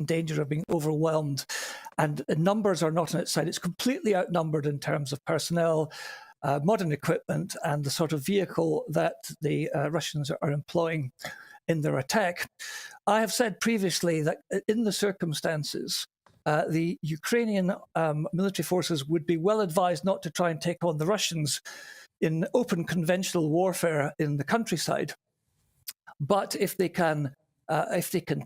in danger of being overwhelmed, and numbers are not on its side. It's completely outnumbered in terms of personnel, modern equipment, and the sort of vehicle that the Russians are employing in their attack. I have said previously that in the circumstances, the Ukrainian military forces would be well advised not to try and take on the Russians in open conventional warfare in the countryside. But if they can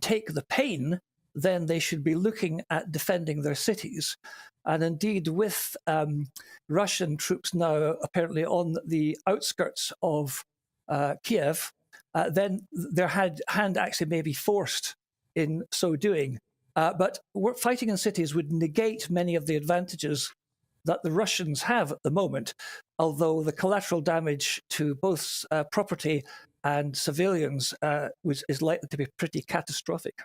take the pain, then they should be looking at defending their cities. And indeed, with Russian troops now apparently on the outskirts of Kiev, then their hand actually may be forced in so doing. But fighting in cities would negate many of the advantages that the Russians have at the moment, although the collateral damage to both property and civilians is likely to be pretty catastrophic.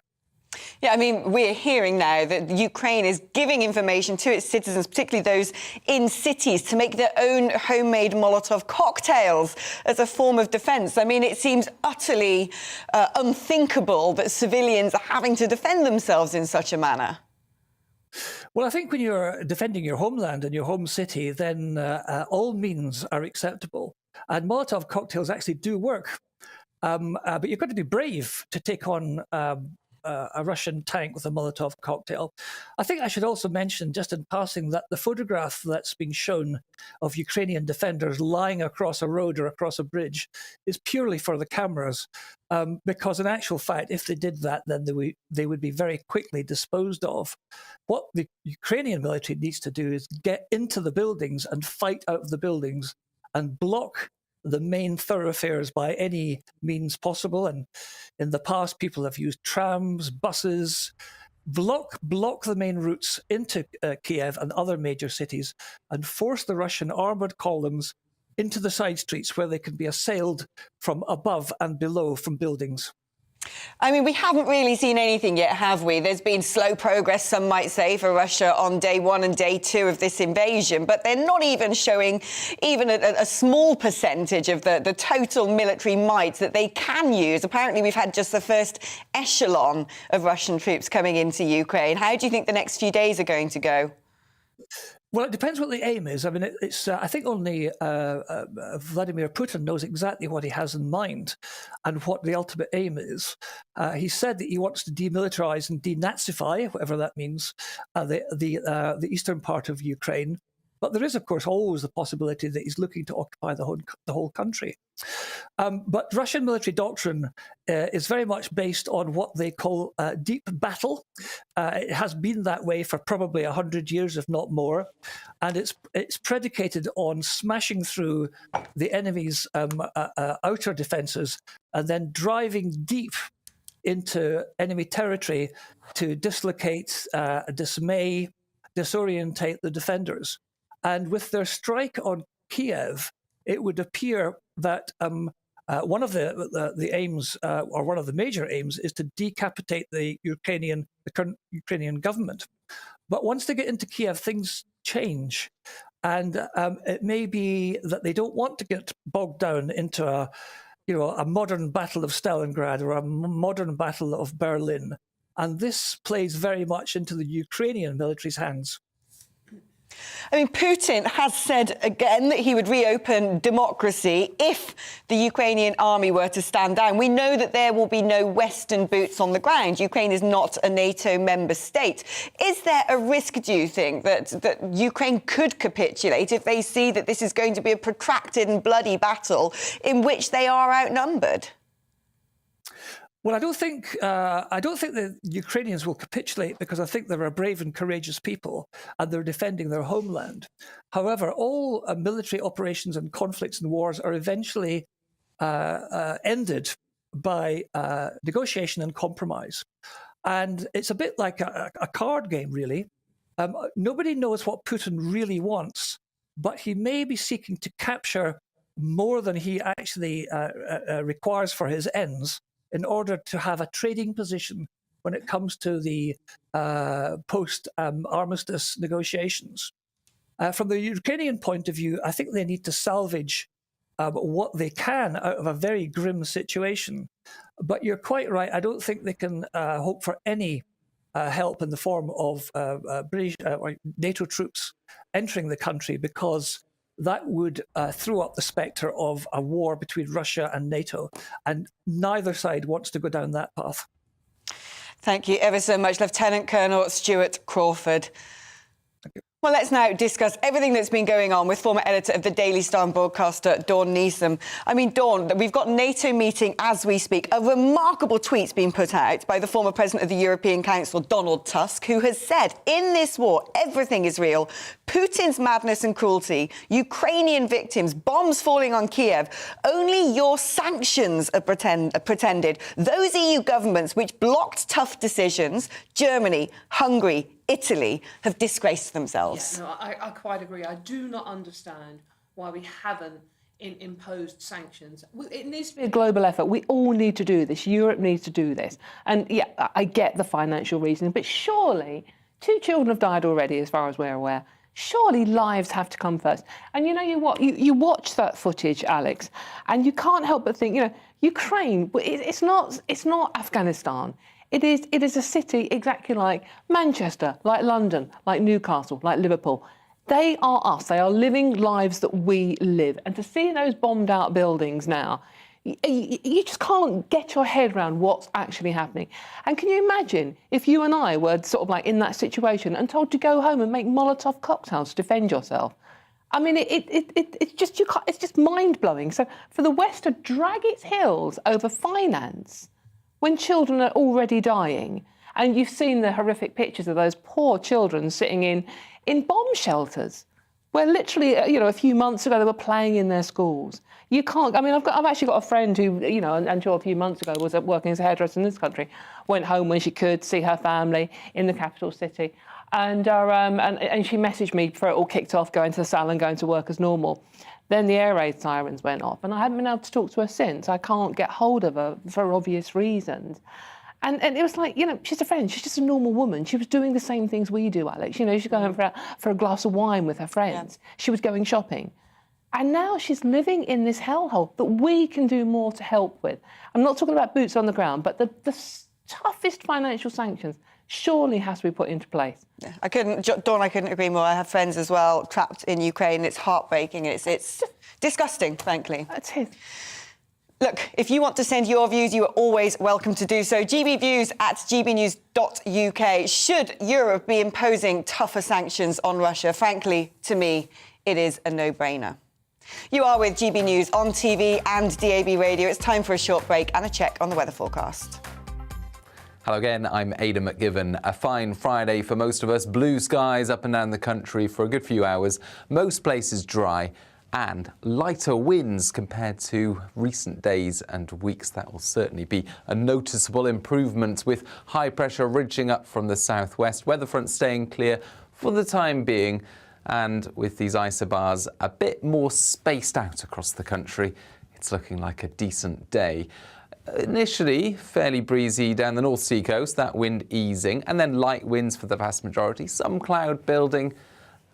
Yeah, I mean, we're hearing now that Ukraine is giving information to its citizens, particularly those in cities, to make their own homemade Molotov cocktails as a form of defence. I mean, it seems utterly unthinkable that civilians are having to defend themselves in such a manner. Well, I think when you're defending your homeland and your home city, then all means are acceptable. And Molotov cocktails actually do work. But you've got to be brave to take on a Russian tank with a Molotov cocktail. I think I should also mention, just in passing, that the photograph that's been shown of Ukrainian defenders lying across a road or across a bridge is purely for the cameras, because in actual fact, if they did that, then they would be very quickly disposed of. What the Ukrainian military needs to do is get into the buildings and fight out of the buildings and block the main thoroughfares by any means possible. And in the past, people have used trams, buses, block the main routes into Kiev and other major cities, and force the Russian armored columns into the side streets where they can be assailed from above and below from buildings. I mean, we haven't really seen anything yet, have we? There's been slow progress, some might say, for Russia on day one and day two of this invasion, but they're not even showing even a small percentage of the total military might that they can use. Apparently, we've had just the first echelon of Russian troops coming into Ukraine. How do you think the next few days are going to go? Well, it depends what the aim is. I mean, I think only Vladimir Putin knows exactly what he has in mind and what the ultimate aim is. He said that he wants to demilitarize and denazify, whatever that means, the eastern part of Ukraine. But there is, of course, always the possibility that he's looking to occupy the whole country. But Russian military doctrine is very much based on what they call deep battle. It has been that way for probably 100 years, if not more. And it's predicated on smashing through the enemy's outer defenses and then driving deep into enemy territory to dislocate, dismay, disorientate the defenders. And with their strike on Kiev, it would appear that one of the aims, or one of the major aims, is to decapitate the current Ukrainian government. But once they get into Kiev, things change. And it may be that they don't want to get bogged down into a modern battle of Stalingrad or a modern battle of Berlin. And this plays very much into the Ukrainian military's hands. I mean, Putin has said again that he would reopen democracy if the Ukrainian army were to stand down. We know that there will be no Western boots on the ground. Ukraine is not a NATO member state. Is there a risk, do you think, that Ukraine could capitulate if they see that this is going to be a protracted and bloody battle in which they are outnumbered? Well, I don't think the Ukrainians will capitulate, because I think they're a brave and courageous people and they're defending their homeland. However, all military operations and conflicts and wars are eventually ended by negotiation and compromise. And it's a bit like a card game, really. Nobody knows what Putin really wants, but he may be seeking to capture more than he actually requires for his ends, in order to have a trading position when it comes to the post-armistice negotiations. From the Ukrainian point of view, I think they need to salvage what they can out of a very grim situation. But you're quite right. I don't think they can hope for any help in the form of British or NATO troops entering the country, because that would throw up the spectre of a war between Russia and NATO, and neither side wants to go down that path. Thank you ever so much, Lieutenant Colonel Stuart Crawford. Well, let's now discuss everything that's been going on with former editor of the Daily Star and broadcaster Dawn Neeson. I mean, Dawn, we've got NATO meeting as we speak. A remarkable tweet's been put out by the former president of the European Council, Donald Tusk, who has said, in this war, everything is real. Putin's madness and cruelty, Ukrainian victims, bombs falling on Kiev. Only your sanctions are pretended. Those EU governments which blocked tough decisions, Germany, Hungary, Italy, have disgraced themselves. Yeah, no, I quite agree. I do not understand why we haven't imposed sanctions. It needs to be a global effort. We all need to do this. Europe needs to do this. And yeah, I get the financial reasons, but surely 2 children have died already, as far as we're aware. Surely lives have to come first. And you know what? You watch that footage, Alex, and you can't help but think, Ukraine, it's not Afghanistan. It is a city exactly like Manchester, like London, like Newcastle, like Liverpool. They are us. They are living lives that we live. And to see those bombed out buildings now, you just can't get your head around what's actually happening. And can you imagine if you and I were sort of like in that situation and told to go home and make Molotov cocktails to defend yourself? I mean, it's just mind-blowing. So for the West to drag its heels over finance when children are already dying, and you've seen the horrific pictures of those poor children sitting in bomb shelters, where literally, a few months ago they were playing in their schools. You can't. I mean, I've actually got a friend who, until a few months ago was working as a hairdresser in this country, went home when she could see her family in the capital city, and she messaged me before it all kicked off, going to the salon, going to work as normal. Then the air raid sirens went off, and I haven't been able to talk to her since. I can't get hold of her for obvious reasons. And it was like, she's a friend. She's just a normal woman. She was doing the same things we do, Alex. She's going for a glass of wine with her friends. Yeah. She was going shopping. And now she's living in this hellhole that we can do more to help with. I'm not talking about boots on the ground, but the toughest financial sanctions surely has to be put into place. Yeah, Dawn, I couldn't agree more. I have friends as well trapped in Ukraine. It's heartbreaking. It's disgusting, frankly. That's it. Look, if you want to send your views, you are always welcome to do so. gbviews@gbnews.uk. Should Europe be imposing tougher sanctions on Russia? Frankly, to me, it is a no-brainer. You are with GB News on TV and DAB radio. It's time for a short break and a check on the weather forecast. Hello again, I'm Aidan McGivern. A fine Friday for most of us. Blue skies up and down the country for a good few hours. Most places dry and lighter winds compared to recent days and weeks. That will certainly be a noticeable improvement, with high pressure ridging up from the southwest. Weather front staying clear for the time being, and with these isobars a bit more spaced out across the country, it's looking like a decent day. Initially fairly breezy down the North Sea coast, that wind easing, and then light winds for the vast majority. Some cloud building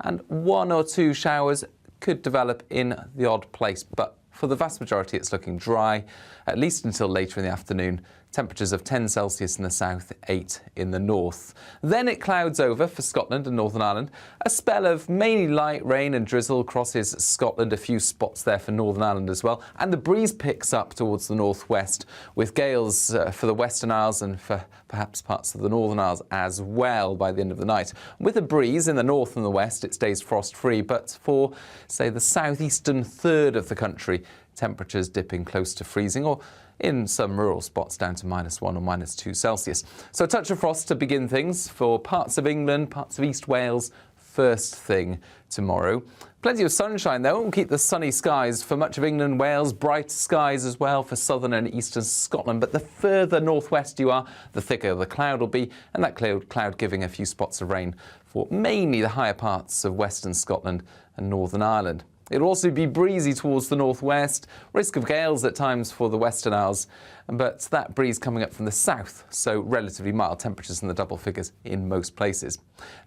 and 1 or 2 showers could develop in the odd place, but for the vast majority it's looking dry, at least until later in the afternoon. Temperatures of 10 Celsius in the south, 8 in the north. Then it clouds over for Scotland and Northern Ireland. A spell of mainly light rain and drizzle crosses Scotland, a few spots there for Northern Ireland as well. And the breeze picks up towards the northwest, with gales for the Western Isles and for perhaps parts of the Northern Isles as well by the end of the night. With a breeze in the north and the west, it stays frost-free, but for, say, the southeastern third of the country, temperatures dipping close to freezing, or in some rural spots down to -1 or -2 Celsius. So a touch of frost to begin things for parts of England, parts of East Wales, first thing tomorrow. Plenty of sunshine though, we'll keep the sunny skies for much of England, Wales, bright skies as well for southern and eastern Scotland. But the further northwest you are, the thicker the cloud will be, and that cloud giving a few spots of rain for mainly the higher parts of western Scotland and Northern Ireland. It'll also be breezy towards the northwest, risk of gales at times for the Western Isles, but that breeze coming up from the south, so relatively mild temperatures in the double figures in most places.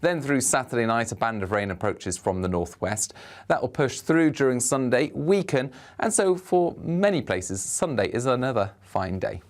Then through Saturday night, a band of rain approaches from the northwest. That will push through during Sunday, weaken, and so for many places, Sunday is another fine day.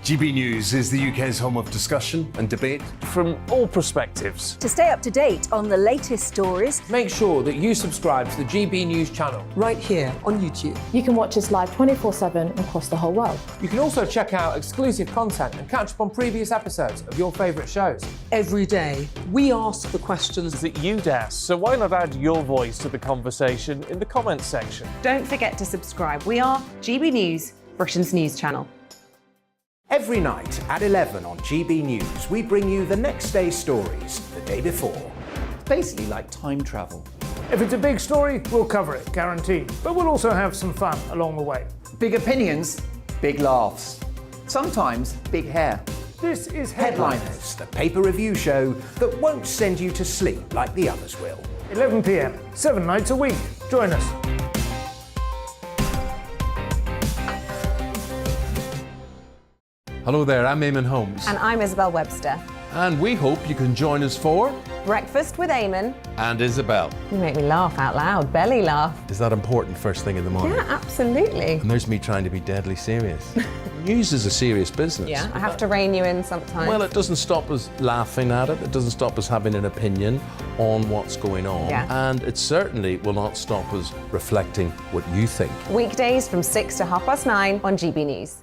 GB News is the UK's home of discussion and debate. From all perspectives. To stay up to date on the latest stories, Make sure that you subscribe to the GB News channel. right here on YouTube. You can watch us live 24/7 across the whole world. You can also check out exclusive content and catch up on previous episodes of your favourite shows. Every day, we ask the questions That you'd ask, so why not add your voice to the conversation in the comments section? Don't forget to subscribe. We are GB News, Britain's news channel. Every night at 11 on GB News, we bring you the next day's stories the day before. Basically like time travel. If it's a big story, we'll cover it, guaranteed. But we'll also have some fun along the way. Big opinions, big laughs. Sometimes big hair. This is Headliners, the paper review show that won't send you to sleep like the others will. 11 p.m, 7 nights a week. Join us. Hello there, I'm Eamon Holmes. And I'm Isabel Webster. And we hope you can join us for Breakfast with Eamon. And Isabel. You make me laugh out loud, belly laugh. Is that important first thing in the morning? Yeah, absolutely. And there's me trying to be deadly serious. News is a serious business. Yeah, I have to rein you in sometimes. Well, it doesn't stop us laughing at it. It doesn't stop us having an opinion on what's going on. Yeah. And it certainly will not stop us reflecting what you think. Weekdays from 6 to 9:30 on GB News.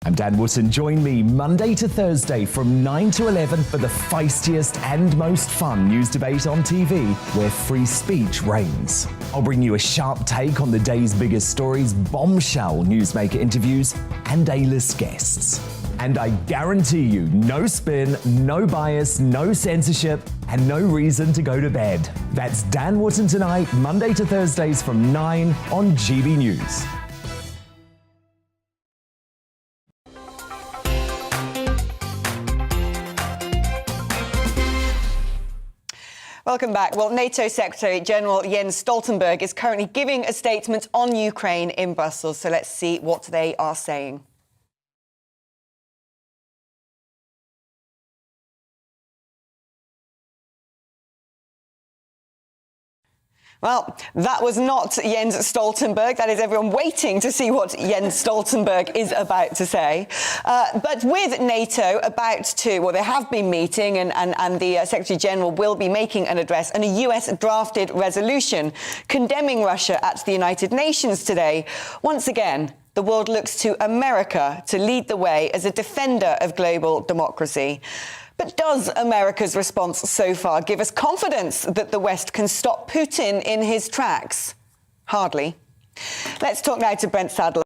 I'm Dan Wootton. Join me Monday to Thursday from 9 to 11 for the feistiest and most fun news debate on TV, where free speech reigns. I'll bring you a sharp take on the day's biggest stories, bombshell newsmaker interviews, and A-list guests. And I guarantee you, no spin, no bias, no censorship, and no reason to go to bed. That's Dan Wootton Tonight, Monday to Thursdays from 9 on GB News. Welcome back. Well, NATO Secretary General Jens Stoltenberg is currently giving a statement on Ukraine in Brussels. So let's see what they are saying. Well, that was not Jens Stoltenberg. That is everyone waiting to see what Jens Stoltenberg is about to say. But with NATO about to, well, they have been meeting and the Secretary General will be making an address and a US drafted resolution condemning Russia at the United Nations today. Once again, the world looks to America to lead the way as a defender of global democracy. But does America's response so far give us confidence that the West can stop Putin in his tracks? Hardly. Let's talk now to Brent Sadler.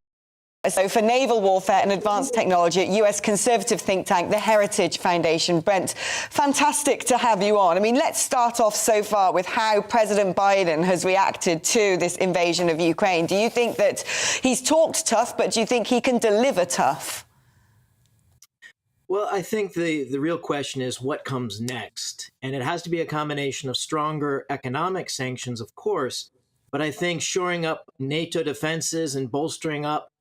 So for naval warfare and advanced technology at US conservative think tank, the Heritage Foundation. Brent, fantastic to have you on. I mean, let's start off so far with how President Biden has reacted to this invasion of Ukraine. Do you think that he's talked tough, but do you think he can deliver tough? Well, I think the real question is what comes next. And it has to be a combination of stronger economic sanctions, of course, but I think shoring up NATO defenses and bolstering up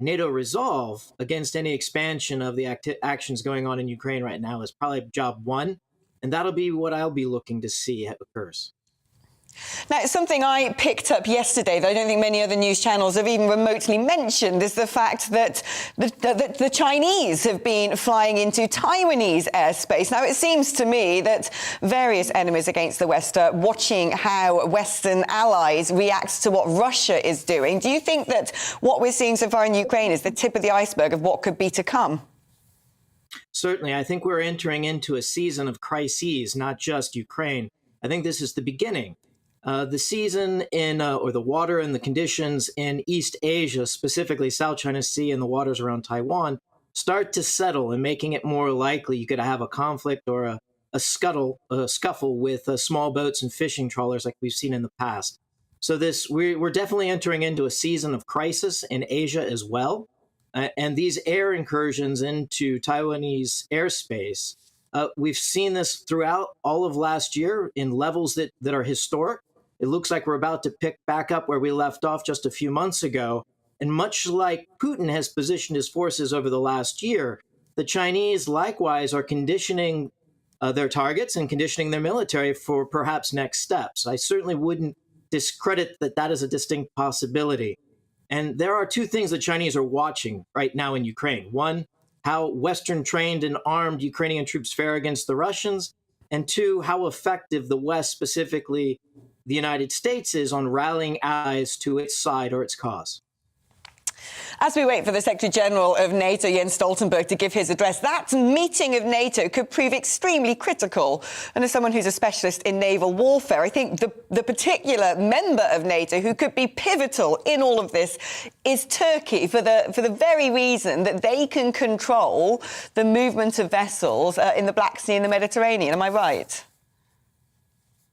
NATO resolve against any expansion of the actions going on in Ukraine right now is probably job one. And that'll be what I'll be looking to see occurs. Now, something I picked up yesterday that I don't think many other news channels have even remotely mentioned is the fact that the Chinese have been flying into Taiwanese airspace. Now, it seems to me that various enemies against the West are watching how Western allies react to what Russia is doing. Do you think that what we're seeing so far in Ukraine is the tip of the iceberg of what could be to come? Certainly. I think we're entering into a season of crises, not just Ukraine. I think this is the beginning. The season in, or the water and the conditions in East Asia, specifically South China Sea and the waters around Taiwan, start to settle and making it more likely you could have a conflict or a scuffle with small boats and fishing trawlers like we've seen in the past. So we're definitely entering into a season of crisis in Asia as well. And these air incursions into Taiwanese airspace, we've seen this throughout all of last year in levels that are historic. It looks like we're about to pick back up where we left off just a few months ago. And much like Putin has positioned his forces over the last year, the Chinese likewise are conditioning their targets and conditioning their military for perhaps next steps. I certainly wouldn't discredit that is a distinct possibility. And there are two things the Chinese are watching right now in Ukraine. One, how Western-trained and armed Ukrainian troops fare against the Russians. And two, how effective the West, specifically the United States, is on rallying allies to its side or its cause. As we wait for the Secretary-General of NATO, Jens Stoltenberg, to give his address, that meeting of NATO could prove extremely critical. And as someone who's a specialist in naval warfare, I think the particular member of NATO who could be pivotal in all of this is Turkey, for the very reason that they can control the movement of vessels in the Black Sea and the Mediterranean. Am I right?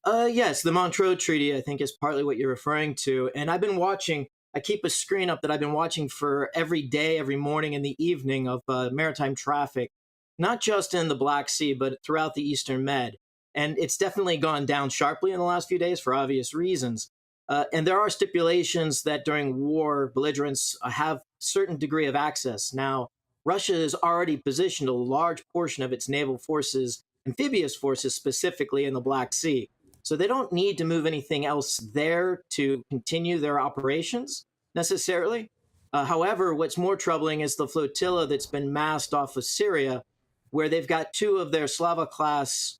Yes, the Montreux Treaty, I think, is partly what you're referring to. And I've been watching... I keep a screen up that I've been watching for every day, every morning and the evening of maritime traffic, not just in the Black Sea, but throughout the Eastern Med. And it's definitely gone down sharply in the last few days for obvious reasons. And there are stipulations that during war, belligerents have certain degree of access. Now, Russia has already positioned a large portion of its naval forces, amphibious forces specifically, in the Black Sea. So they don't need to move anything else there to continue their operations necessarily. However, what's more troubling is the flotilla that's been massed off of Syria, where they've got two of their Slava-class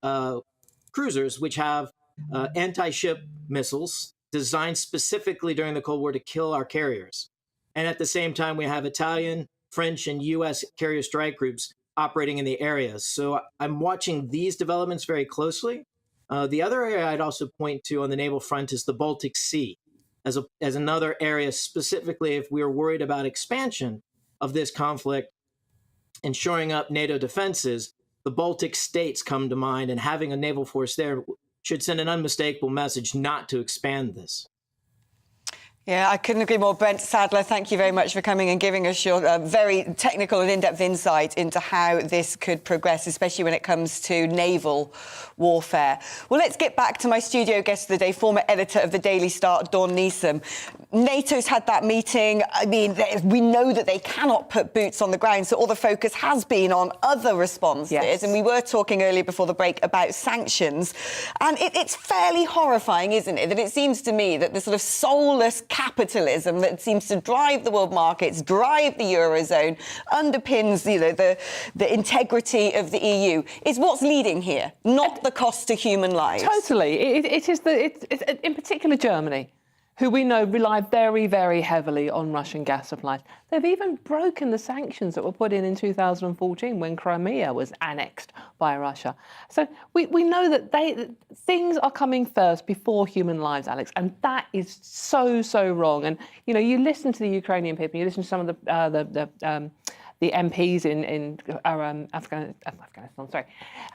cruisers, which have anti-ship missiles designed specifically during the Cold War to kill our carriers. And at the same time, we have Italian, French, and U.S. carrier strike groups operating in the area. So I'm watching these developments very closely. The other area I'd also point to on the naval front is the Baltic Sea as another area, specifically if we are worried about expansion of this conflict and shoring up NATO defenses. The Baltic states come to mind, and having a naval force there should send an unmistakable message not to expand this. Yeah, I couldn't agree more. Brent Sadler, thank you very much for coming and giving us your very technical and in-depth insight into how this could progress, especially when it comes to naval warfare. Well, let's get back to my studio guest of the day, former editor of the Daily Star, Dawn Neeson. NATO's had that meeting. I mean, we know that they cannot put boots on the ground, so all the focus has been on other responses. Yes. And we were talking earlier before the break about sanctions. And it's fairly horrifying, isn't it, that it seems to me that the sort of soulless capitalism that seems to drive the world markets, drive the Eurozone, underpins, the integrity of the EU, is what's leading here, not the cost to human lives. Totally. It's in particular Germany, who we know rely very, very heavily on Russian gas supplies. They've even broken the sanctions that were put in 2014 when Crimea was annexed by Russia. So we know that things are coming first before human lives, Alex, and that is so, so wrong. And, you listen to the Ukrainian people, you listen to some of the MPs in Afghanistan,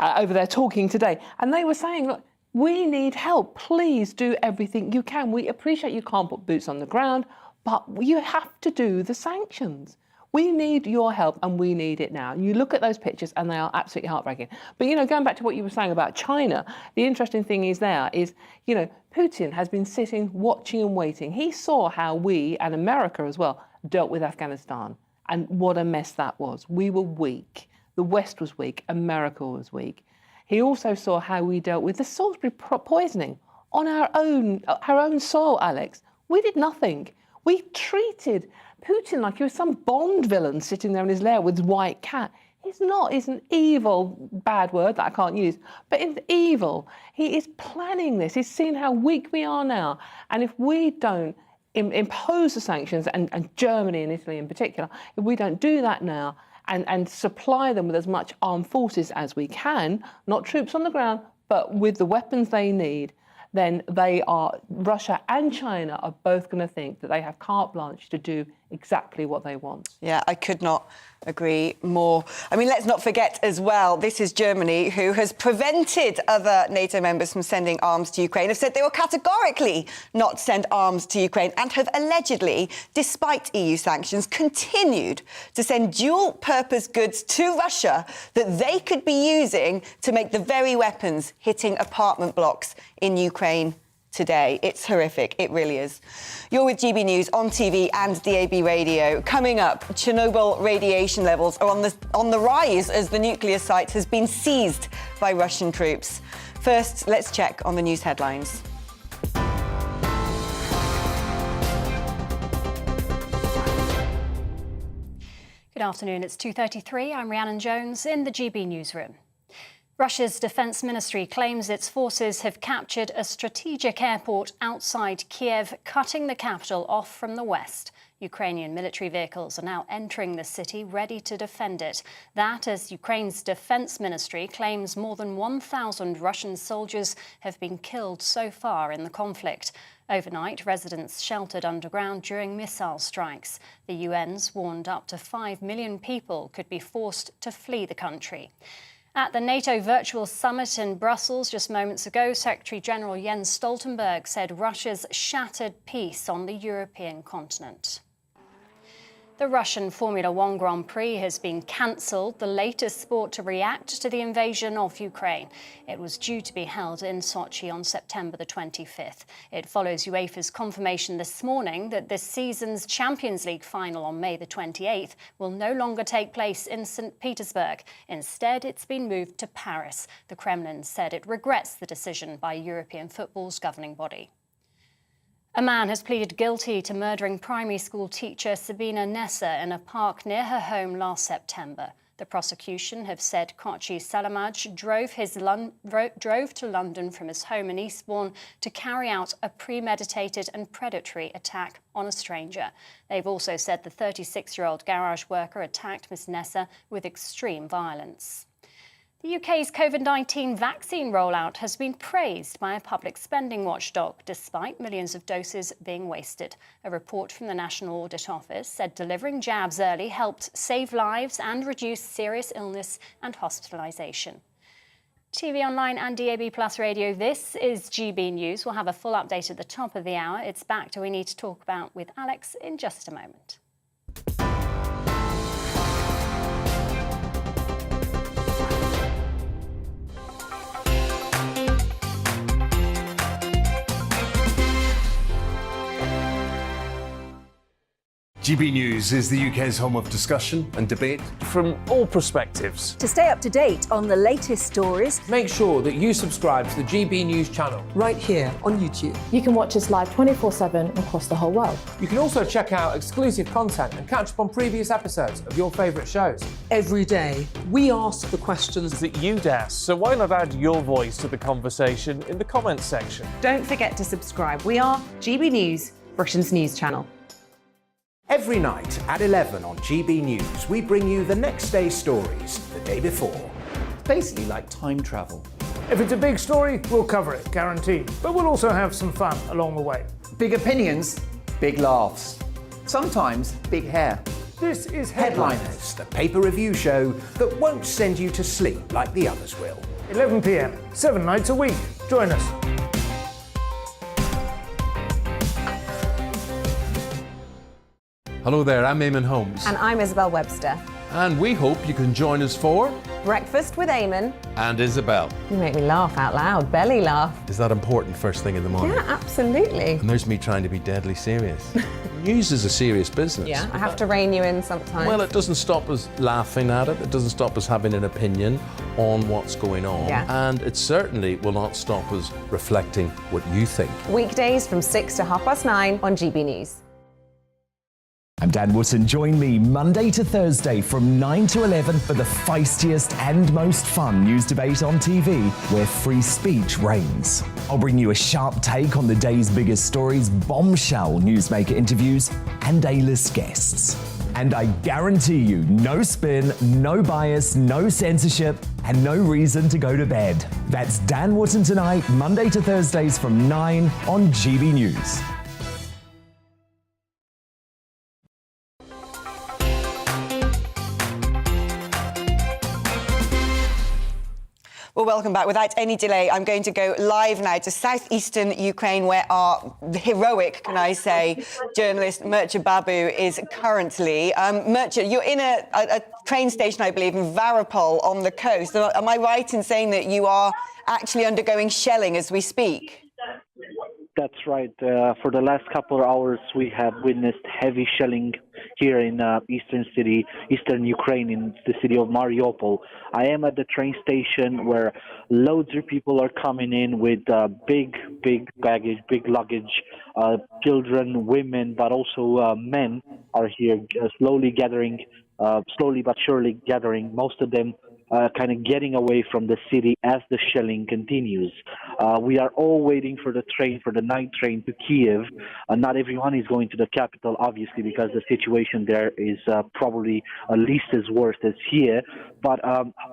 over there talking today, and they were saying, look, we need help. Please do everything you can. We appreciate you can't put boots on the ground, but you have to do the sanctions. We need your help, and we need it now. You look at those pictures, and they are absolutely heartbreaking. But, going back to what you were saying about China, the interesting thing is Putin has been sitting, watching and waiting. He saw how we, and America as well, dealt with Afghanistan, and what a mess that was. We were weak. The West was weak. America was weak. He also saw how we dealt with the Salisbury poisoning on our own soil, Alex. We did nothing. We treated Putin like he was some Bond villain sitting there in his lair with his white cat. He's not. He's an evil, bad word that I can't use, but it's evil. He is planning this. He's seen how weak we are now. And if we don't impose the sanctions, and Germany and Italy in particular, if we don't do that now, and supply them with as much armed forces as we can, not troops on the ground, but with the weapons they need, then Russia and China are both going to think that they have carte blanche to do exactly what they want. Yeah, I could not agree more. I mean, let's not forget as well, this is Germany, who has prevented other NATO members from sending arms to Ukraine, have said they will categorically not send arms to Ukraine, and have allegedly, despite EU sanctions, continued to send dual-purpose goods to Russia that they could be using to make the very weapons hitting apartment blocks in Ukraine today. It's horrific. It really is. You're with GB News on TV and DAB radio. Coming up, Chernobyl radiation levels are on the rise as the nuclear site has been seized by Russian troops. First, let's check on the news headlines. Good afternoon, it's 2:33. I'm Rhiannon Jones in the GB newsroom. Russia's defence ministry claims its forces have captured a strategic airport outside Kiev, cutting the capital off from the west. Ukrainian military vehicles are now entering the city, ready to defend it. That as Ukraine's defence ministry claims more than 1,000 Russian soldiers have been killed so far in the conflict. Overnight, residents sheltered underground during missile strikes. The UN's warned up to 5 million people could be forced to flee the country. At the NATO virtual summit in Brussels just moments ago, Secretary-General Jens Stoltenberg said Russia's shattered peace on the European continent. The Russian Formula One Grand Prix has been cancelled, the latest sport to react to the invasion of Ukraine. It was due to be held in Sochi on September the 25th. It follows UEFA's confirmation this morning that this season's Champions League final on May the 28th will no longer take place in St. Petersburg. Instead, it's been moved to Paris. The Kremlin said it regrets the decision by European football's governing body. A man has pleaded guilty to murdering primary school teacher Sabina Nessa in a park near her home last September. The prosecution have said Kochi Salamaj drove to London from his home in Eastbourne to carry out a premeditated and predatory attack on a stranger. They've also said the 36-year-old garage worker attacked Miss Nessa with extreme violence. The UK's COVID-19 vaccine rollout has been praised by a public spending watchdog, despite millions of doses being wasted. A report from the National Audit Office said delivering jabs early helped save lives and reduce serious illness and hospitalisation. TV online and DAB Plus radio, this is GB News. We'll have a full update at the top of the hour. It's back to We Need to Talk About with Alex in just a moment. GB News is the UK's home of discussion and debate from all perspectives. To stay up to date on the latest stories, make sure that you subscribe to the GB News channel right here on YouTube. You can watch us live 24/7 across the whole world. You can also check out exclusive content and catch up on previous episodes of your favourite shows. Every day, we ask the questions that you'd ask, so why not add your voice to the conversation in the comments section? Don't forget to subscribe. We are GB News, Britain's news channel. Every night at 11 on GB News, we bring you the next day's stories the day before. Basically like time travel. If it's a big story, we'll cover it, guaranteed. But we'll also have some fun along the way. Big opinions, big laughs. Sometimes big hair. This is Headliners, the paper review show that won't send you to sleep like the others will. 11 p.m, 7 nights a week. Join us. Hello there, I'm Eamon Holmes. And I'm Isabel Webster. And we hope you can join us for Breakfast with Eamon and Isabel. You make me laugh out loud, belly laugh. Is that important first thing in the morning? Yeah, absolutely. And there's me trying to be deadly serious. News is a serious business. Yeah, I have to rein you in sometimes. Well, it doesn't stop us laughing at it. It doesn't stop us having an opinion on what's going on. Yeah. And it certainly will not stop us reflecting what you think. Weekdays from 6 to 9:30 on GB News. I'm Dan Wootton. Join me Monday to Thursday from 9 to 11 for the feistiest and most fun news debate on TV, where free speech reigns. I'll bring you a sharp take on the day's biggest stories, bombshell newsmaker interviews, and A-list guests. And I guarantee you, no spin, no bias, no censorship, and no reason to go to bed. That's Dan Wootton tonight, Monday to Thursdays from 9 on GB News. Well, welcome back. Without any delay, I'm going to go live now to southeastern Ukraine, where our heroic, can I say, journalist Mircea Babu is currently. Mircea, you're in a train station, I believe, in Varipol on the coast. Am I right in saying that you are actually undergoing shelling as we speak? That's right. For the last couple of hours, we have witnessed heavy shelling here in eastern Ukraine, in the city of Mariupol. I am at the train station where loads of people are coming in with big baggage, big luggage. Children, women, but also men are here slowly gathering slowly but surely gathering, most of them kind of getting away from the city as the shelling continues. We are all waiting for the night train to Kiev. Not everyone is going to the capital, obviously, because the situation there is probably at least as worse as here. But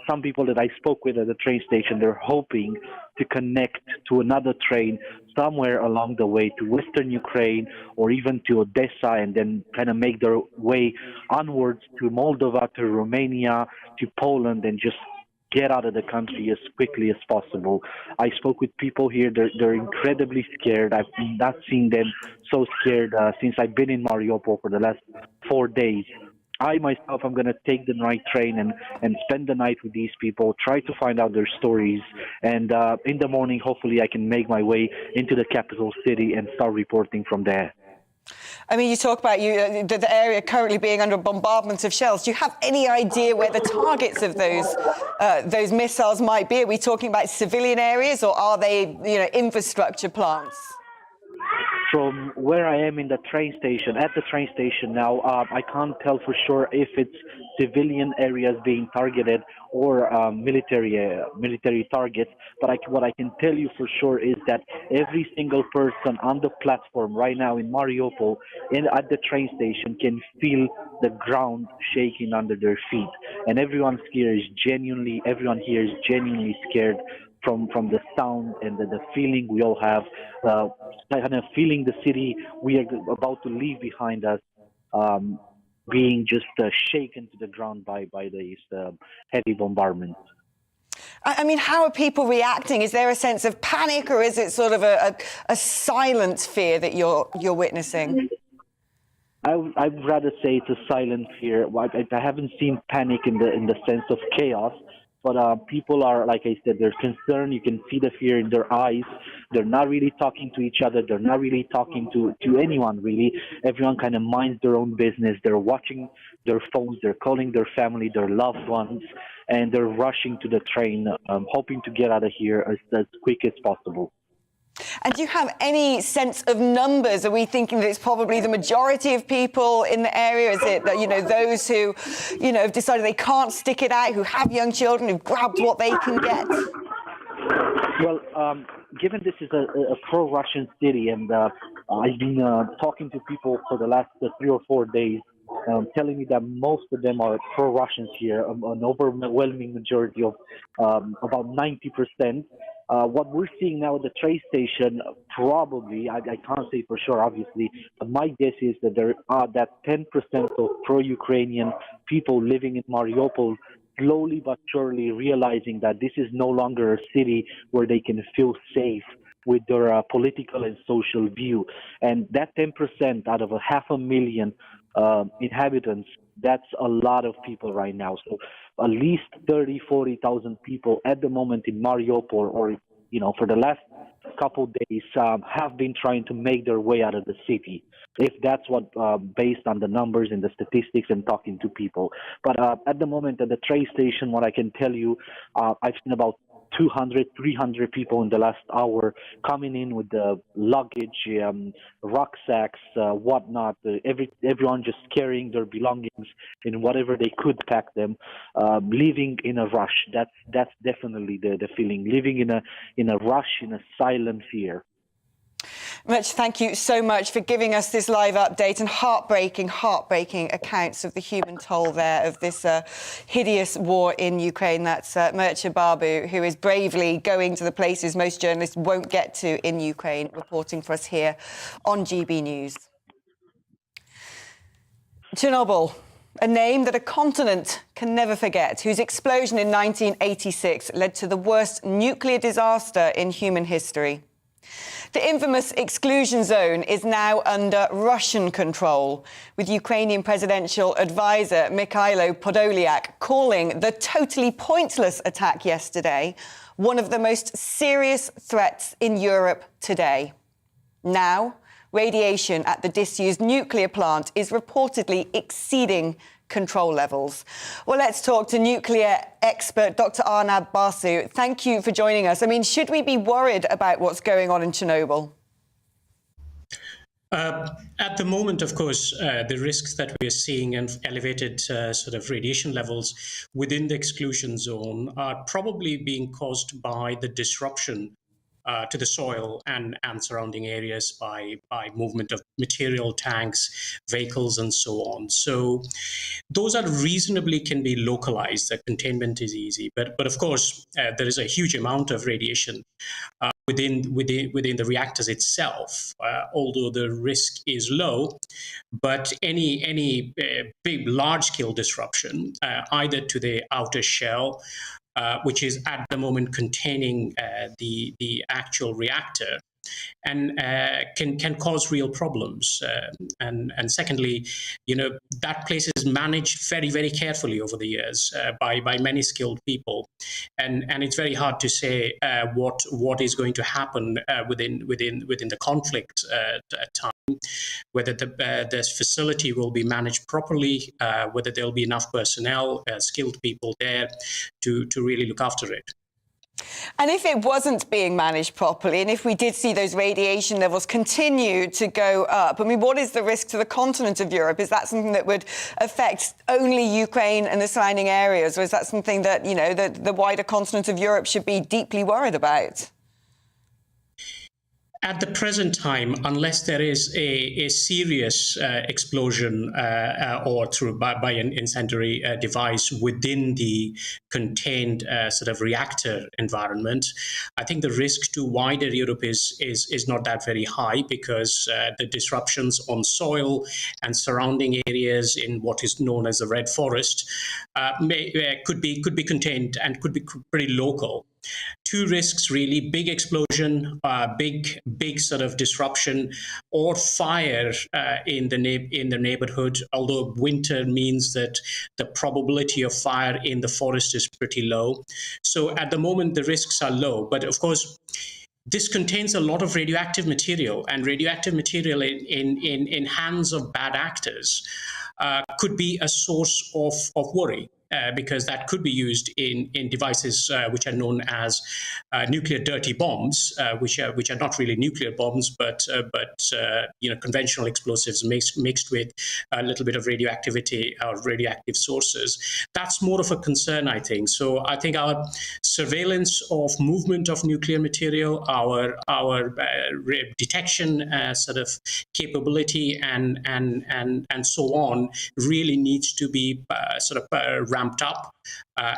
some people that I spoke with at the train station, they're hoping to connect to another train somewhere along the way to Western Ukraine or even to Odessa, and then kind of make their way onwards to Moldova, to Romania, to Poland, and just get out of the country as quickly as possible. I spoke with people here. They're incredibly scared. I've not seen them so scared since I've been in Mariupol for the last 4 days. I myself am going to take the night train and spend the night with these people, try to find out their stories, and in the morning, hopefully I can make my way into the capital city and start reporting from there. I mean, you talk about the area currently being under bombardment of shells. Do you have any idea where the targets of those missiles might be? Are we talking about civilian areas, or are they, infrastructure plants? From where I am at the train station now, I can't tell for sure if it's civilian areas being targeted or military targets. But what I can tell you for sure is that every single person on the platform right now in Mariupol at the train station can feel the ground shaking under their feet, and everyone here is genuinely scared from the sound and the feeling we all have, kind of feeling the city we are about to leave behind us being just shaken to the ground by these heavy bombardments. I mean, how are people reacting? Is there a sense of panic, or is it sort of a silent fear that you're witnessing? I'd rather say it's a silent fear. I haven't seen panic in the sense of chaos. But people are, like I said, they're concerned. You can see the fear in their eyes. They're not really talking to each other. They're not really talking to anyone, really. Everyone kind of minds their own business. They're watching their phones. They're calling their family, their loved ones, and they're rushing to the train, hoping to get out of here as quick as possible. And do you have any sense of numbers? Are we thinking that it's probably the majority of people in the area? Is it that, those who, have decided they can't stick it out, who have young children, who've grabbed what they can get? Well, given this is a pro-Russian city, and I've been talking to people for the last 3 or 4 days, telling me that most of them are pro-Russians here, an overwhelming majority of about 90%. What we're seeing now at the train station, probably, I can't say for sure, obviously, but my guess is that there are that 10% of pro-Ukrainian people living in Mariupol, slowly but surely realizing that this is no longer a city where they can feel safe with their political and social view. And that 10% out of 500,000 inhabitants, that's a lot of people right now. So at least 40,000 people at the moment in Mariupol, or, for the last couple of days, have been trying to make their way out of the city. If that's what, based on the numbers and the statistics and talking to people. But at the moment at the train station, what I can tell you, I've seen about 200, 300 people in the last hour coming in with the luggage, rucksacks, whatnot. Everyone just carrying their belongings in whatever they could pack them, living in a rush. That's definitely the feeling. Living in a rush, in a silent fear. Mitch, thank you so much for giving us this live update and heartbreaking accounts of the human toll there of this hideous war in Ukraine. That's Mircea Barbu, who is bravely going to the places most journalists won't get to in Ukraine, reporting for us here on GB News. Chernobyl, a name that a continent can never forget, whose explosion in 1986 led to the worst nuclear disaster in human history. The infamous exclusion zone is now under Russian control, with Ukrainian presidential advisor Mikhailo Podolyak calling the totally pointless attack yesterday one of the most serious threats in Europe today. Now, radiation at the disused nuclear plant is reportedly exceeding control levels. Well, let's talk to nuclear expert Dr. Arnab Basu. Thank you for joining us. I mean, should we be worried about what's going on in Chernobyl? At the moment, of course, the risks that we are seeing and elevated sort of radiation levels within the exclusion zone are probably being caused by the disruption to the soil and surrounding areas by movement of material, tanks, vehicles, and so on. So those are reasonably can be localized. The containment is easy, but of course there is a huge amount of radiation within the reactors itself. Although the risk is low, but any big large scale disruption either to the outer shell, which is at the moment containing the actual reactor, and can cause real problems. And secondly, that place is managed very, very carefully over the years by many skilled people, and it's very hard to say what is going to happen within the conflict time. Whether this facility will be managed properly, whether there'll be enough personnel, skilled people there to really look after it. And if it wasn't being managed properly, and if we did see those radiation levels continue to go up, I mean, what is the risk to the continent of Europe? Is that something that would affect only Ukraine and the surrounding areas, or is that something that, the wider continent of Europe should be deeply worried about? At the present time, unless there is a serious explosion or by an incendiary device within the contained sort of reactor environment, I think the risk to wider Europe is not that very high, because the disruptions on soil and surrounding areas in what is known as the Red Forest could be contained and could be pretty local. Two risks really: big explosion, big sort of disruption, or fire in the neighborhood. Although winter means that the probability of fire in the forest is pretty low. So at the moment the risks are low, but of course this contains a lot of radioactive material, and radioactive material in hands of bad actors could be a source of worry. Because that could be used in devices which are known as nuclear dirty bombs, which are not really nuclear bombs, but conventional explosives mixed with a little bit of radioactivity or radioactive sources. That's more of a concern, I think. So I think our surveillance of movement of nuclear material, our detection sort of capability, and so on, really needs to be sort of ramped up,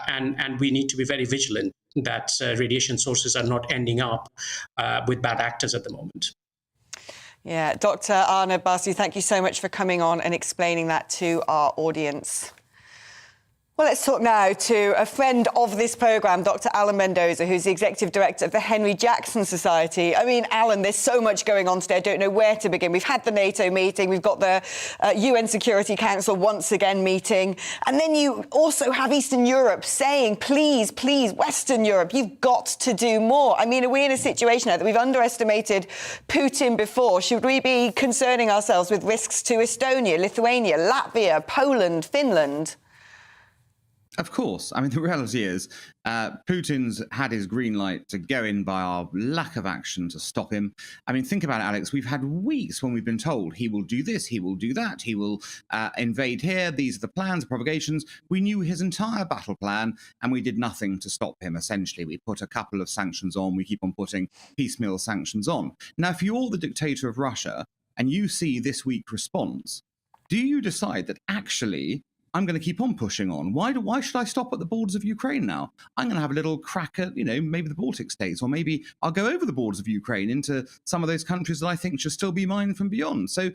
and we need to be very vigilant that radiation sources are not ending up with bad actors at the moment. Yeah, Dr. Arne Basu, thank you so much for coming on and explaining that to our audience. Well, let's talk now to a friend of this programme, Dr. Alan Mendoza, who's the Executive Director of the Henry Jackson Society. I mean, Alan, there's so much going on today. I don't know where to begin. We've had the NATO meeting. We've got the UN Security Council once again meeting. And then you also have Eastern Europe saying, please, Western Europe, you've got to do more. I mean, are we in a situation now that we've underestimated Putin before? Should we be concerning ourselves with risks to Estonia, Lithuania, Latvia, Poland, Finland? Of course. I mean, the reality is Putin's had his green light to go in by our lack of action to stop him. I mean, think about it, Alex. We've had weeks when we've been told he will do this, he will do that, he will invade here, these are the plans, provocations. We knew his entire battle plan, and we did nothing to stop him, essentially. We put a couple of sanctions on, we keep on putting piecemeal sanctions on. Now, if you're the dictator of Russia and you see this weak response, do you decide that actually I'm going to keep on pushing on? Why should I stop at the borders of Ukraine now? I'm going to have a little crack at, maybe the Baltic states, or maybe I'll go over the borders of Ukraine into some of those countries that I think should still be mine from beyond. So,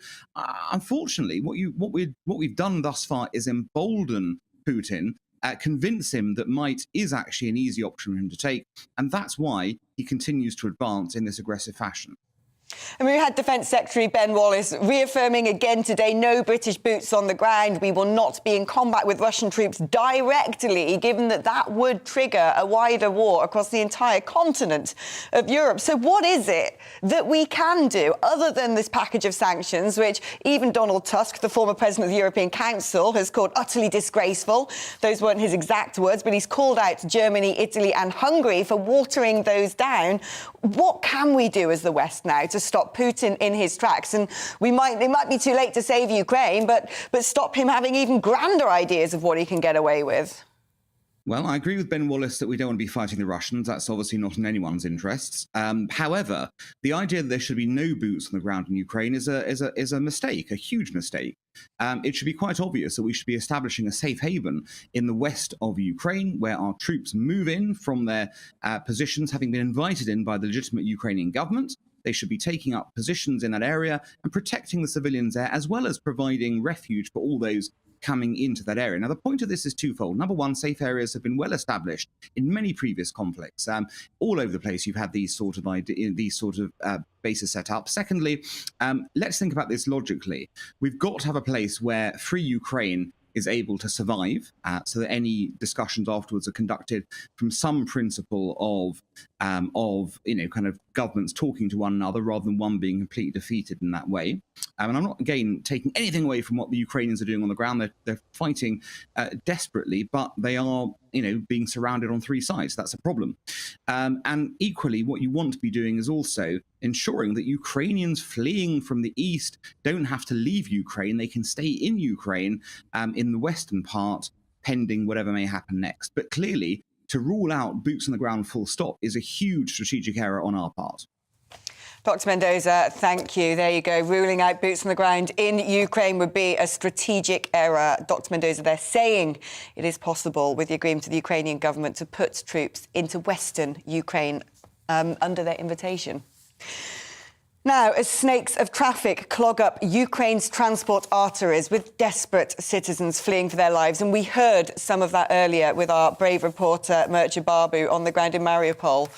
unfortunately, what we've done thus far is embolden Putin, convince him that might is actually an easy option for him to take, and that's why he continues to advance in this aggressive fashion. And we had Defence Secretary Ben Wallace reaffirming again today no British boots on the ground. We will not be in combat with Russian troops directly, given that would trigger a wider war across the entire continent of Europe. So what is it that we can do other than this package of sanctions, which even Donald Tusk, the former president of the European Council, has called utterly disgraceful? Those weren't his exact words, but he's called out Germany, Italy and Hungary for watering those down. What can we do as the West now to to stop Putin in his tracks. And it might be too late to save Ukraine, but stop him having even grander ideas of what he can get away with. Well, I agree with Ben Wallace that we don't want to be fighting the Russians. That's obviously not in anyone's interests. However, the idea that there should be no boots on the ground in Ukraine is a mistake, a huge mistake. It should be quite obvious that we should be establishing a safe haven in the west of Ukraine, where our troops move in from their positions, having been invited in by the legitimate Ukrainian government. They should be taking up positions in that area and protecting the civilians there, as well as providing refuge for all those coming into that area. Now, the point of this is twofold. Number one, safe areas have been well established in many previous conflicts. All over the place, you've had these sort of bases set up. Secondly, let's think about this logically. We've got to have a place where free Ukraine is able to survive, so that any discussions afterwards are conducted from some principle of kind of governments talking to one another rather than one being completely defeated in that way. And I'm not, again, taking anything away from what the Ukrainians are doing on the ground. They're fighting desperately, but they are, being surrounded on three sides. That's a problem. And equally, what you want to be doing is also ensuring that Ukrainians fleeing from the east don't have to leave Ukraine. They can stay in Ukraine in the western part, pending whatever may happen next. But clearly, to rule out boots on the ground full stop is a huge strategic error on our part. Dr. Mendoza, thank you. There you go. Ruling out boots on the ground in Ukraine would be a strategic error. Dr. Mendoza, they're saying it is possible, with the agreement of the Ukrainian government, to put troops into western Ukraine under their invitation. Now, as snakes of traffic clog up Ukraine's transport arteries with desperate citizens fleeing for their lives, and we heard some of that earlier with our brave reporter Mircea Barbu on the ground in Mariupol,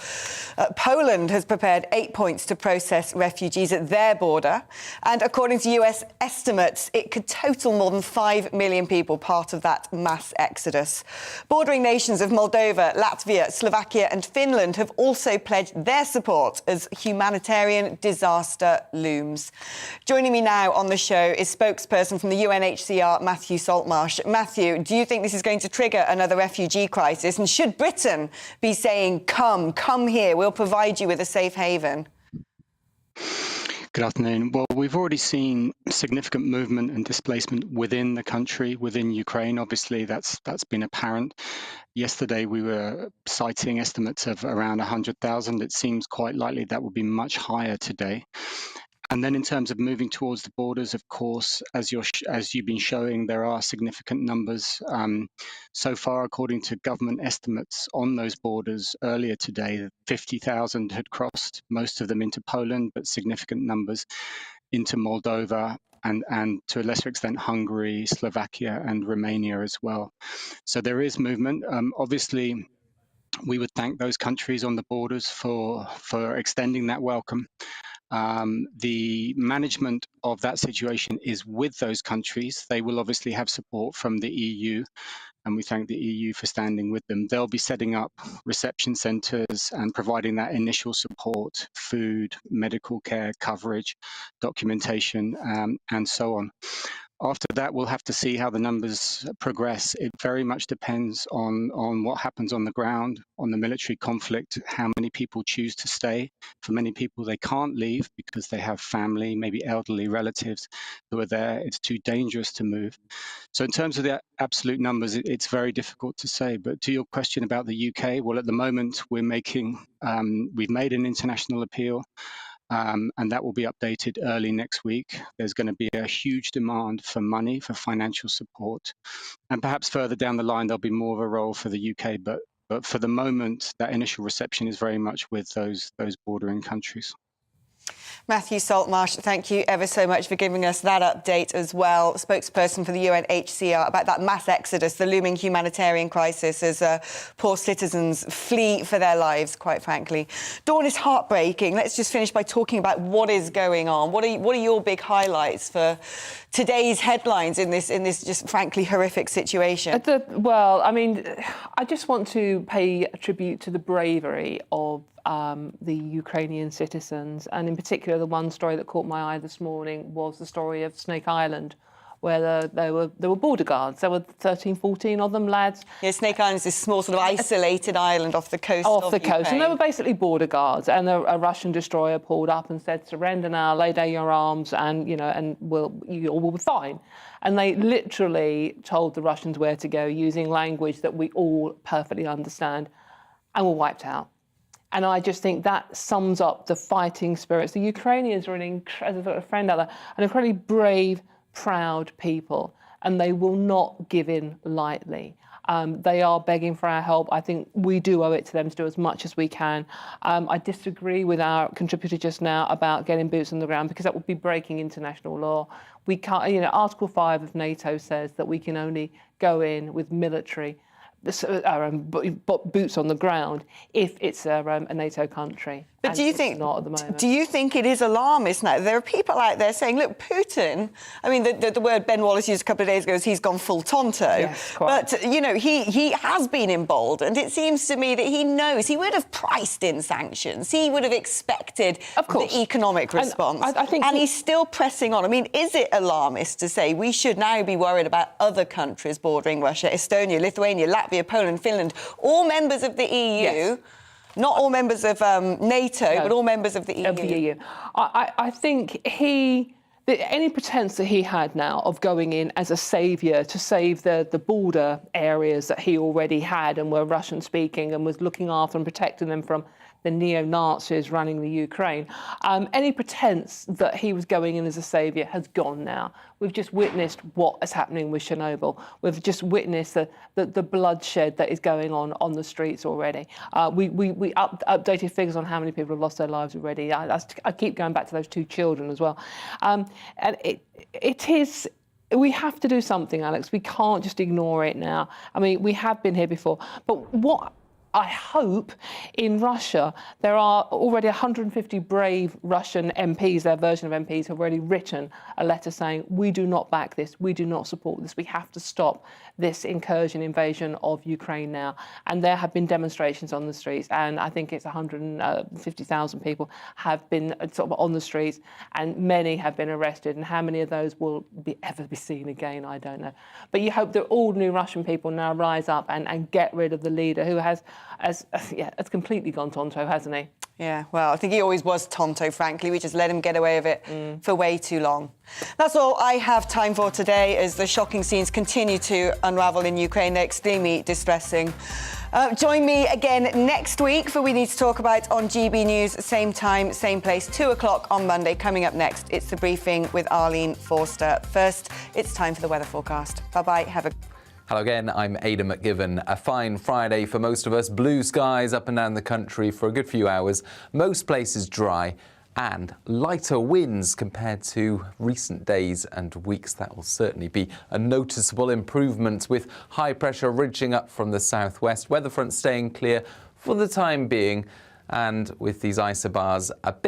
Poland has prepared 8 points to process refugees at their border, and according to US estimates, it could total more than 5 million people part of that mass exodus. Bordering nations of Moldova, Latvia, Slovakia and Finland have also pledged their support as humanitarian disaster looms. Joining me now on the show is spokesperson from the UNHCR, Matthew Saltmarsh. Matthew, do you think this is going to trigger another refugee crisis? And should Britain be saying, come here, we'll provide you with a safe haven? Good afternoon. Well, we've already seen significant movement and displacement within the country, within Ukraine. Obviously, that's been apparent. Yesterday, we were citing estimates of around 100,000. It seems quite likely that will be much higher today. And then in terms of moving towards the borders, of course, as you've been showing, there are significant numbers. So far, according to government estimates on those borders earlier today, 50,000 had crossed, most of them into Poland, but significant numbers into Moldova and to a lesser extent, Hungary, Slovakia and Romania as well. So there is movement. Obviously, we would thank those countries on the borders for extending that welcome. The management of that situation is with those countries. They will obviously have support from the EU, and we thank the EU for standing with them. They'll be setting up reception centres and providing that initial support, food, medical care, coverage, documentation, and so on. After that, we'll have to see how the numbers progress. It very much depends on what happens on the ground, on the military conflict, how many people choose to stay. For many people, they can't leave because they have family, maybe elderly relatives who are there. It's too dangerous to move. So in terms of the absolute numbers, it's very difficult to say. But to your question about the UK, well, at the moment, we've made an international appeal. And that will be updated early next week. There's going to be a huge demand for money, for financial support. And perhaps further down the line, there'll be more of a role for the UK. But for the moment, that initial reception is very much with those bordering countries. Matthew Saltmarsh, thank you ever so much for giving us that update as well. Spokesperson for the UNHCR about that mass exodus, the looming humanitarian crisis as poor citizens flee for their lives, quite frankly. Dawn, is heartbreaking. Let's just finish by talking about what is going on. What are your big highlights for today's headlines in this just frankly horrific situation? Well, I mean, I just want to pay a tribute to the bravery of the Ukrainian citizens, and in particular the one story that caught my eye this morning was the story of Snake Island, where there were border guards. There were 13, 14 of them, lads. Yeah, Snake Island is this small sort of isolated island off the coast of the coast, Ukraine. and they were basically border guards. And a Russian destroyer pulled up and said, "Surrender now, lay down your arms, and we'll be fine." And they literally told the Russians where to go using language that we all perfectly understand, and were wiped out. And I just think that sums up the fighting spirits. The Ukrainians are as a friend out there, an incredibly brave, proud people, and they will not give in lightly. They are begging for our help. I think we do owe it to them to do as much as we can. I disagree with our contributor just now about getting boots on the ground, because that would be breaking international law. We can't, Article 5 of NATO says that we can only go in with military boots on the ground if it's a NATO country. But do you think not at the moment? Do you think it is alarmist now? There are people out there saying, "Look, Putin." I mean, the word Ben Wallace used a couple of days ago is he's gone full Tonto. Yes, quite. But he has been emboldened. It seems to me that he knows he would have priced in sanctions. He would have expected the economic response, and he's still pressing on. I mean, is it alarmist to say we should now be worried about other countries bordering Russia, Estonia, Lithuania, Latvia, Poland, Finland, all members of the EU? Yes. Not all members of NATO, but all members of the EU. Of the EU. I think any pretense that he had now of going in as a saviour to save the border areas that he already had and were Russian-speaking and was looking after and protecting them from the neo-Nazis running the Ukraine. Any pretense that he was going in as a saviour has gone now. We've just witnessed what is happening with Chernobyl. We've just witnessed the bloodshed that is going on the streets already. We updated figures on how many people have lost their lives already. I keep going back to those 2 children as well. And it is... We have to do something, Alex. We can't just ignore it now. I mean, we have been here before. But what I hope in Russia, there are already 150 brave Russian MPs, their version of MPs, have already written a letter saying, we do not back this, we do not support this, we have to stop this incursion, invasion of Ukraine now. And there have been demonstrations on the streets, and I think it's 150,000 people have been sort of on the streets, and many have been arrested. And how many of those will ever be seen again, I don't know. But you hope that all new Russian people now rise up and get rid of the leader who has completely gone Tonto, hasn't he? Yeah, well, I think he always was Tonto, frankly. We just let him get away with it for way too long. That's all I have time for today, as the shocking scenes continue to unravel in Ukraine. They're extremely distressing. Join me again next week for We Need to Talk About on GB News, same time, same place, 2 o'clock on Monday. Coming up next, it's The Briefing with Arlene Forster. First, it's time for the weather forecast. Bye-bye. Have a... Hello again, I'm Aidan McGivern. A fine Friday for most of us. Blue skies up and down the country for a good few hours. Most places dry and lighter winds compared to recent days and weeks. That will certainly be a noticeable improvement, with high pressure ridging up from the southwest. Weather front staying clear for the time being, and with these isobars a bit